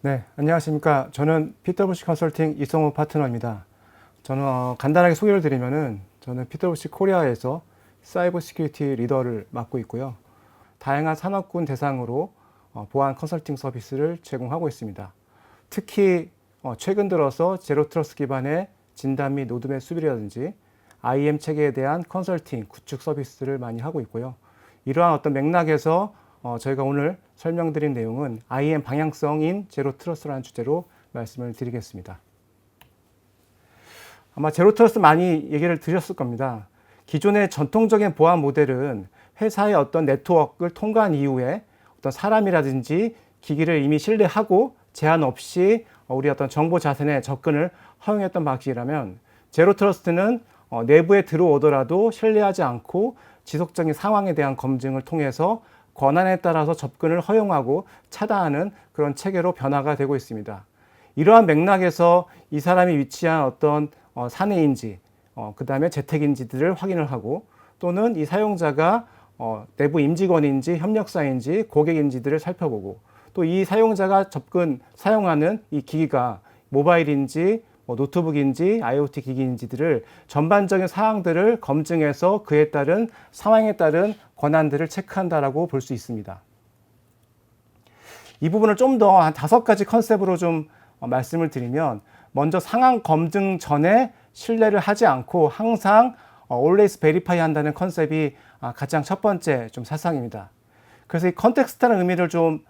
네, 안녕하십니까. 저는 PwC 컨설팅 이성우 파트너입니다. 저는 간단하게 소개를 드리면은 저는 PwC 코리아에서 사이버 시큐리티 리더를 맡고 있고요. 다양한 산업군 대상으로 보안 컨설팅 서비스를 제공하고 있습니다. 특히 최근 들어서 제로 트러스트 기반의 진단 및 로드맵 수비라든지 IM 체계에 대한 컨설팅, 구축 서비스를 많이 하고 있고요. 이러한 어떤 맥락에서 저희가 오늘 설명드린 내용은 IM 방향성인 제로 트러스트라는 주제로 말씀을 드리겠습니다. 아마 제로 트러스트 많이 얘기를 드렸을 겁니다. 기존의 전통적인 보안 모델은 회사의 어떤 네트워크를 통과한 이후에 어떤 사람이라든지 기기를 이미 신뢰하고 제한 없이 우리 어떤 정보 자산에 접근을 허용했던 방식이라면 제로 트러스트는 내부에 들어오더라도 신뢰하지 않고 지속적인 상황에 대한 검증을 통해서 권한에 따라서 접근을 허용하고 차단하는 그런 체계로 변화가 되고 있습니다. 이러한 맥락에서 이 사람이 위치한 어떤 사내인지, 그 다음에 재택인지들을 확인을 하고 또는 이 사용자가 내부 임직원인지 협력사인지 고객인지들을 살펴보고 또 이 사용자가 사용하는 이 기기가 모바일인지 노트북인지 IoT 기기인지들을 전반적인 사항들을 검증해서 그에 따른 상황에 따른 권한들을 체크한다라고 볼 수 있습니다. 이 부분을 좀 더 한 5가지 컨셉으로 좀 말씀을 드리면 먼저 상황 검증 전에 신뢰를 하지 않고 항상 always verify 한다는 컨셉이 가장 첫 번째 좀 사상입니다. 그래서 이 컨텍스트라는 의미를 좀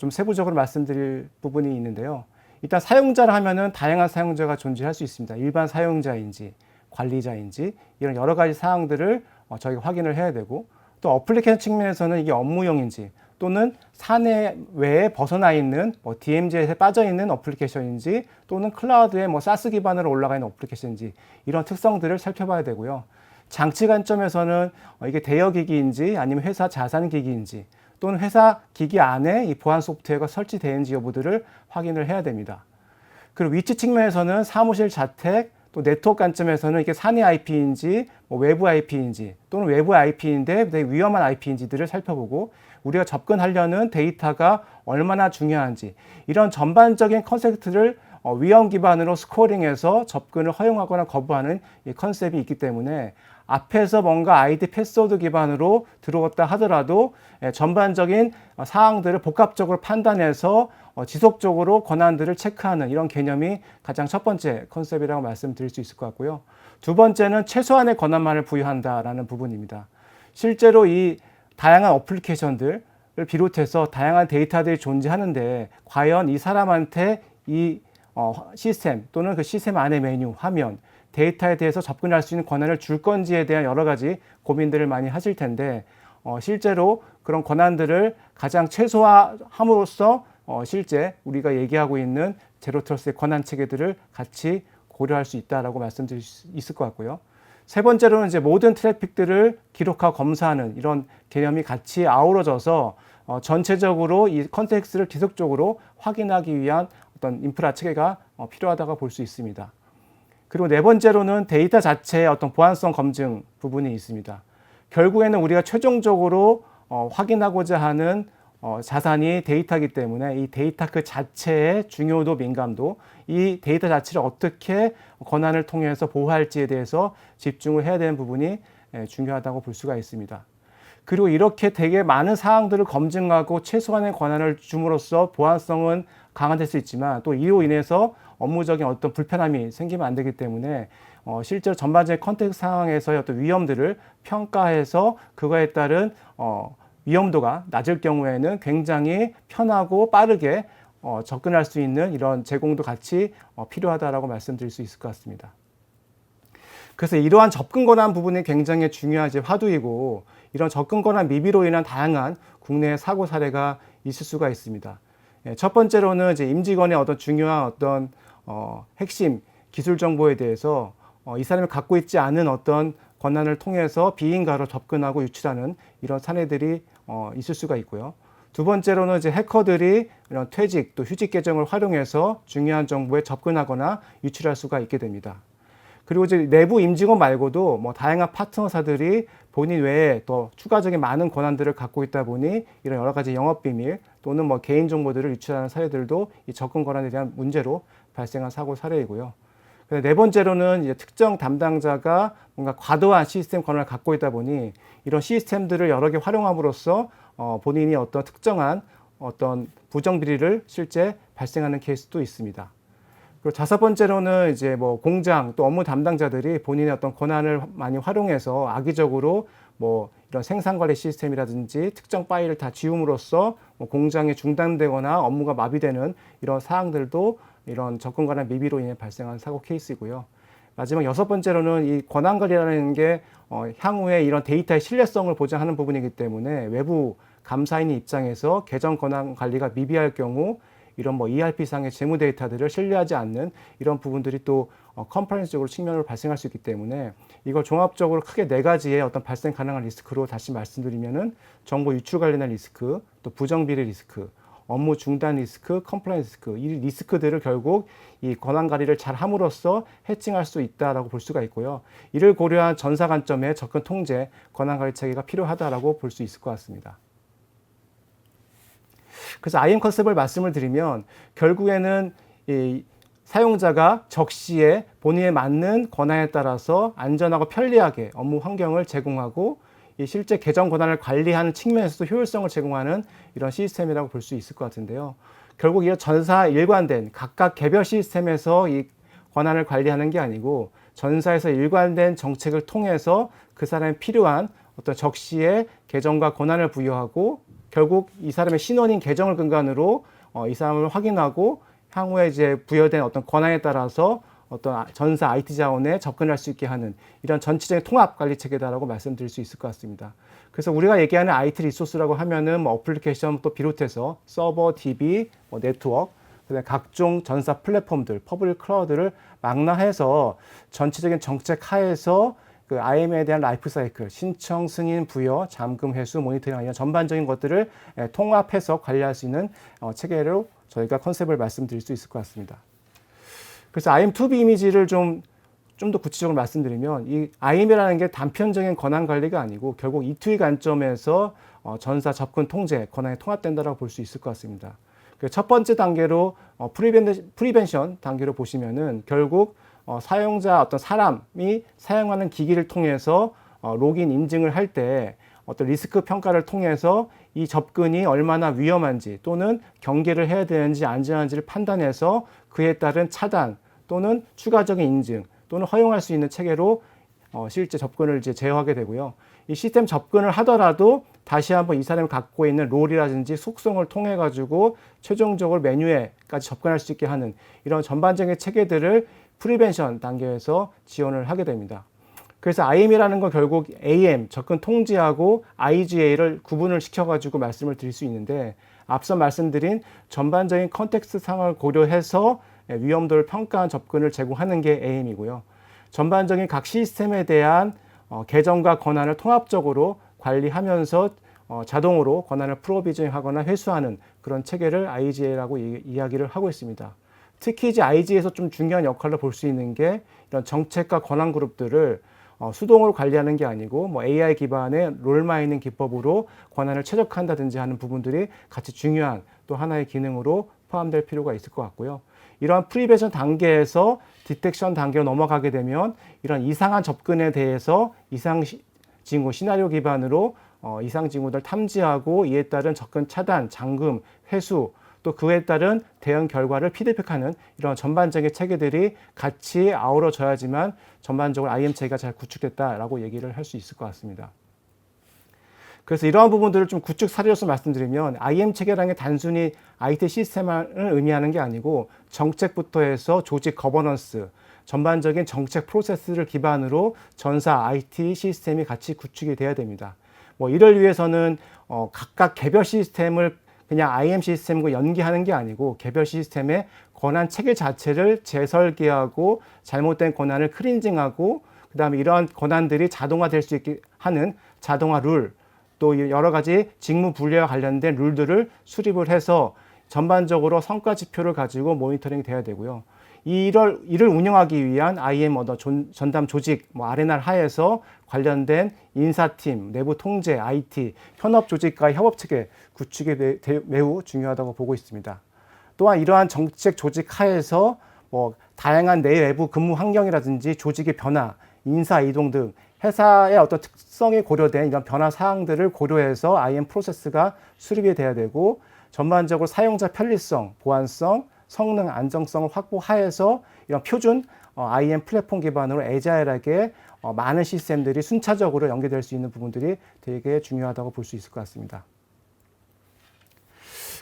세부적으로 말씀드릴 부분이 있는데요. 일단 사용자를 하면은 다양한 사용자가 존재할 수 있습니다. 일반 사용자인지 관리자인지 이런 여러 가지 사항들을 저희가 확인을 해야 되고 또 어플리케이션 측면에서는 이게 업무용인지 또는 사내 외에 벗어나 있는 DMZ에 빠져 있는 어플리케이션인지 또는 클라우드에 사스 기반으로 올라가 있는 어플리케이션인지 이런 특성들을 살펴봐야 되고요. 장치 관점에서는 이게 대여기기인지 아니면 회사 자산 기기인지 또는 회사 기기 안에 이 보안 소프트웨어가 설치되는지 여부들을 확인을 해야 됩니다. 그리고 위치 측면에서는 사무실 자택, 또 네트워크 관점에서는 이게 사내 IP인지 외부 IP인지 또는 외부 IP인데 되게 위험한 IP인지들을 살펴보고 우리가 접근하려는 데이터가 얼마나 중요한지 이런 전반적인 컨셉트를 위험 기반으로 스코어링해서 접근을 허용하거나 거부하는 이 컨셉이 있기 때문에 앞에서 뭔가 아이디 패스워드 기반으로 들어왔다 하더라도 전반적인 사항들을 복합적으로 판단해서 지속적으로 권한들을 체크하는 이런 개념이 가장 첫 번째 컨셉이라고 말씀드릴 수 있을 것 같고요. 두 번째는 최소한의 권한만을 부여한다라는 부분입니다. 실제로 이 다양한 어플리케이션들을 비롯해서 다양한 데이터들이 존재하는데 과연 이 사람한테 이 시스템 또는 그 시스템 안의 메뉴, 화면, 데이터에 대해서 접근할 수 있는 권한을 줄 건지에 대한 여러 가지 고민들을 많이 하실 텐데 실제로 그런 권한들을 가장 최소화함으로써 실제 우리가 얘기하고 있는 제로 트러스트의 권한 체계들을 같이 고려할 수 있다라고 말씀드릴 수 있을 것 같고요. 세 번째로는 이제 모든 트래픽들을 기록하고 검사하는 이런 개념이 같이 아우러져서 전체적으로 이 컨텍스트를 지속적으로 확인하기 위한 어떤 인프라 체계가 필요하다고 볼 수 있습니다. 그리고 네 번째로는 데이터 자체의 어떤 보안성 검증 부분이 있습니다. 결국에는 우리가 최종적으로 확인하고자 하는 자산이 데이터이기 때문에 이 데이터 그 자체의 중요도, 민감도, 이 데이터 자체를 어떻게 권한을 통해서 보호할지에 대해서 집중을 해야 되는 부분이 중요하다고 볼 수가 있습니다. 그리고 이렇게 되게 많은 사항들을 검증하고 최소한의 권한을 줌으로써 보안성은 강화될 수 있지만 또 이로 인해서 업무적인 어떤 불편함이 생기면 안 되기 때문에 실제로 전반적인 컨텍스트 상황에서의 어떤 위험들을 평가해서 그거에 따른 위험도가 낮을 경우에는 굉장히 편하고 빠르게 접근할 수 있는 이런 제공도 같이 필요하다라고 말씀드릴 수 있을 것 같습니다. 그래서 이러한 접근 권한 부분이 굉장히 중요한 화두이고 이런 접근 권한 미비로 인한 다양한 국내 사고 사례가 있을 수가 있습니다. 첫 번째로는 이제 임직원의 어떤 중요한 어떤 핵심 기술 정보에 대해서 이 사람이 갖고 있지 않은 어떤 권한을 통해서 비인가로 접근하고 유출하는 이런 사례들이 있을 수가 있고요. 두 번째로는 이제 해커들이 이런 퇴직 또 휴직 계정을 활용해서 중요한 정보에 접근하거나 유출할 수가 있게 됩니다. 그리고 이제 내부 임직원 말고도 뭐 다양한 파트너사들이 본인 외에 또 추가적인 많은 권한들을 갖고 있다 보니 이런 여러 가지 영업 비밀 또는 뭐 개인 정보들을 유출하는 사례들도 이 접근 권한에 대한 문제로 발생한 사고 사례이고요. 네 번째로는 이제 특정 담당자가 뭔가 과도한 시스템 권한을 갖고 있다 보니 이런 시스템들을 여러 개 활용함으로써 본인이 어떤 특정한 어떤 부정 비리를 실제 발생하는 케이스도 있습니다. 그리고 다섯 번째로는 이제 뭐 공장 또 업무 담당자들이 본인의 어떤 권한을 많이 활용해서 악의적으로 뭐 이런 생산 관리 시스템이라든지 특정 파일을 다 지움으로써 뭐 공장이 중단되거나 업무가 마비되는 이런 사항들도 이런 접근 권한 미비로 인해 발생한 사고 케이스이고요. 마지막 여섯 번째로는 이 권한 관리라는 게 향후에 이런 데이터의 신뢰성을 보장하는 부분이기 때문에 외부 감사인의 입장에서 계정 권한 관리가 미비할 경우 이런 뭐 ERP상의 재무 데이터들을 신뢰하지 않는 이런 부분들이 또 컴플라이언스적으로 측면으로 발생할 수 있기 때문에 이걸 종합적으로 크게 네 가지의 어떤 발생 가능한 리스크로 다시 말씀드리면은 정보 유출 관련한 리스크, 또 부정 비리 리스크, 업무 중단 리스크, 컴플라이언스 리스크, 이 리스크들을 결국 이 권한 관리를 잘 함으로써 해칭할 수 있다라고 볼 수가 있고요. 이를 고려한 전사 관점의 접근 통제, 권한 관리 체계가 필요하다라고 볼 수 있을 것 같습니다. 그래서 IAM 컨셉을 말씀을 드리면 결국에는 이 사용자가 적시에 본인에 맞는 권한에 따라서 안전하고 편리하게 업무 환경을 제공하고 이 실제 계정 권한을 관리하는 측면에서도 효율성을 제공하는 이런 시스템이라고 볼 수 있을 것 같은데요. 결국 이 전사 일관된 각각 개별 시스템에서 이 권한을 관리하는 게 아니고 전사에서 일관된 정책을 통해서 그 사람에 필요한 어떤 적시에 계정과 권한을 부여하고 결국 이 사람의 신원인 계정을 근간으로 이 사람을 확인하고 향후에 이제 부여된 어떤 권한에 따라서 어떤 전사 IT 자원에 접근할 수 있게 하는 이런 전체적인 통합 관리 체계다라고 말씀드릴 수 있을 것 같습니다. 그래서 우리가 얘기하는 IT 리소스라고 하면은 뭐 어플리케이션 또 비롯해서 서버, DB, 뭐 네트워크, 그다음에 각종 전사 플랫폼들, 퍼블릭 클라우드를 망라해서 전체적인 정책 하에서 그 IAM에 대한 라이프 사이클, 신청, 승인, 부여, 잠금, 회수, 모니터링 이런 전반적인 것들을 통합해서 관리할 수 있는 체계로 저희가 컨셉을 말씀드릴 수 있을 것 같습니다. 그래서 IAM2B 이미지를 좀 더 구체적으로 말씀드리면 이 IAM이라는 게 단편적인 권한 관리가 아니고 결국 E2E 관점에서 전사 접근 통제, 권한이 통합된다고 볼 수 있을 것 같습니다. 첫 번째 단계로 프리벤션 단계로 보시면은 결국 사용자 어떤 사람이 사용하는 기기를 통해서 로그인 인증을 할 때 어떤 리스크 평가를 통해서 이 접근이 얼마나 위험한지 또는 경계를 해야 되는지 안전한지를 판단해서 그에 따른 차단 또는 추가적인 인증 또는 허용할 수 있는 체계로 실제 접근을 이제 제어하게 되고요. 이 시스템 접근을 하더라도 다시 한번 이 사람이 갖고 있는 롤이라든지 속성을 통해 가지고 최종적으로 메뉴에까지 접근할 수 있게 하는 이런 전반적인 체계들을 프리벤션 단계에서 지원을 하게 됩니다. 그래서 IAM이라는 건 결국 AM, 접근 통제하고 IGA를 구분을 시켜가지고 말씀을 드릴 수 있는데 앞서 말씀드린 전반적인 컨텍스트 상황을 고려해서 위험도를 평가한 접근을 제공하는 게 AM이고요. 전반적인 각 시스템에 대한 계정과 권한을 통합적으로 관리하면서 자동으로 권한을 프로비저닝하거나 회수하는 그런 체계를 IGA라고 이야기를 하고 있습니다. 특히 이제 IG에서 좀 중요한 역할을 볼 수 있는 게 이런 정책과 권한 그룹들을 수동으로 관리하는 게 아니고 뭐 AI 기반의 롤 마이닝 기법으로 권한을 최적화한다든지 하는 부분들이 같이 중요한 또 하나의 기능으로 포함될 필요가 있을 것 같고요. 이러한 프리벤션 단계에서 디텍션 단계로 넘어가게 되면 이런 이상한 접근에 대해서 이상 징후 시나리오 기반으로 이상 징후들 탐지하고 이에 따른 접근 차단, 잠금, 회수 또 그에 따른 대응 결과를 피드백하는 이런 전반적인 체계들이 같이 아우러져야지만 전반적으로 IAM 체계가 잘 구축됐다라고 얘기를 할 수 있을 것 같습니다. 그래서 이러한 부분들을 좀 구축 사례로서 말씀드리면 IAM 체계라는 게 단순히 IT 시스템을 의미하는 게 아니고 정책부터 해서 조직 거버넌스, 전반적인 정책 프로세스를 기반으로 전사 IT 시스템이 같이 구축이 돼야 됩니다. 뭐 이를 위해서는 각각 개별 시스템을 그냥 IAM 시스템과 연계하는 게 아니고 개별 시스템의 권한 체계 자체를 재설계하고 잘못된 권한을 클린징하고 그 다음에 이러한 권한들이 자동화될 수 있게 하는 자동화 룰 또 여러 가지 직무 분리와 관련된 룰들을 수립을 해서 전반적으로 성과 지표를 가지고 모니터링이 돼야 되고요. 이를 운영하기 위한 IM 전담 조직, R&R 하에서 관련된 인사팀, 내부 통제, IT, 현업 조직과의 협업 체계 구축이 매우 중요하다고 보고 있습니다. 또한 이러한 정책 조직 하에서 다양한 내외부 근무 환경이라든지 조직의 변화, 인사 이동 등 회사의 어떤 특성이 고려된 이런 변화 사항들을 고려해서 IM 프로세스가 수립이 돼야 되고, 전반적으로 사용자 편리성, 보안성, 성능 안정성을 확보하여서 이런 표준 IM 플랫폼 기반으로 애자일하게 많은 시스템들이 순차적으로 연계될 수 있는 부분들이 되게 중요하다고 볼 수 있을 것 같습니다.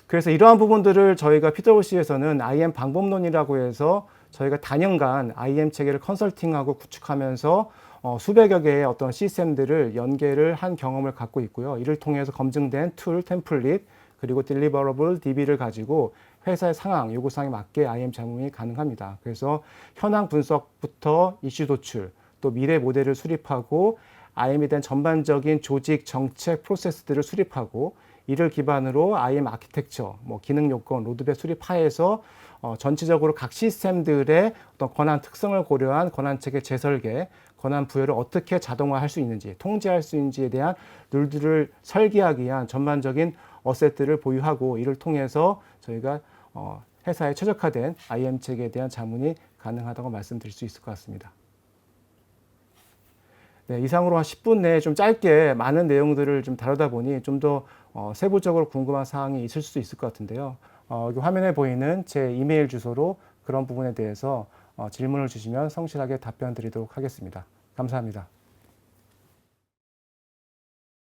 그래서 이러한 부분들을 저희가 PwC에서는 IM 방법론이라고 해서 저희가 단연간 IM 체계를 컨설팅하고 구축하면서 수백여 개의 어떤 시스템들을 연계를 한 경험을 갖고 있고요. 이를 통해서 검증된 툴, 템플릿, 그리고 딜리버러블 DB를 가지고 회사의 상황, 요구사항에 맞게 IM 제공이 가능합니다. 그래서 현황 분석부터 이슈 도출, 또 미래 모델을 수립하고 IM에 대한 전반적인 조직, 정책, 프로세스들을 수립하고, 이를 기반으로 IM 아키텍처, 기능 요건, 로드맵 수립하에서 전체적으로 각 시스템들의 어떤 권한 특성을 고려한 권한 체계 재설계, 권한 부여를 어떻게 자동화할 수 있는지, 통제할 수 있는지에 대한 룰들을 설계하기 위한 전반적인 어셋들을 보유하고, 이를 통해서 저희가 회사에 최적화된 IM 체계에 대한 자문이 가능하다고 말씀드릴 수 있을 것 같습니다. 네, 이상으로 한 10분 내에 좀 짧게 많은 내용들을 좀 다루다 보니 좀 더 세부적으로 궁금한 사항이 있을 수 있을 것 같은데요. 여기 화면에 보이는 제 이메일 주소로 그런 부분에 대해서 질문을 주시면 성실하게 답변 드리도록 하겠습니다. 감사합니다.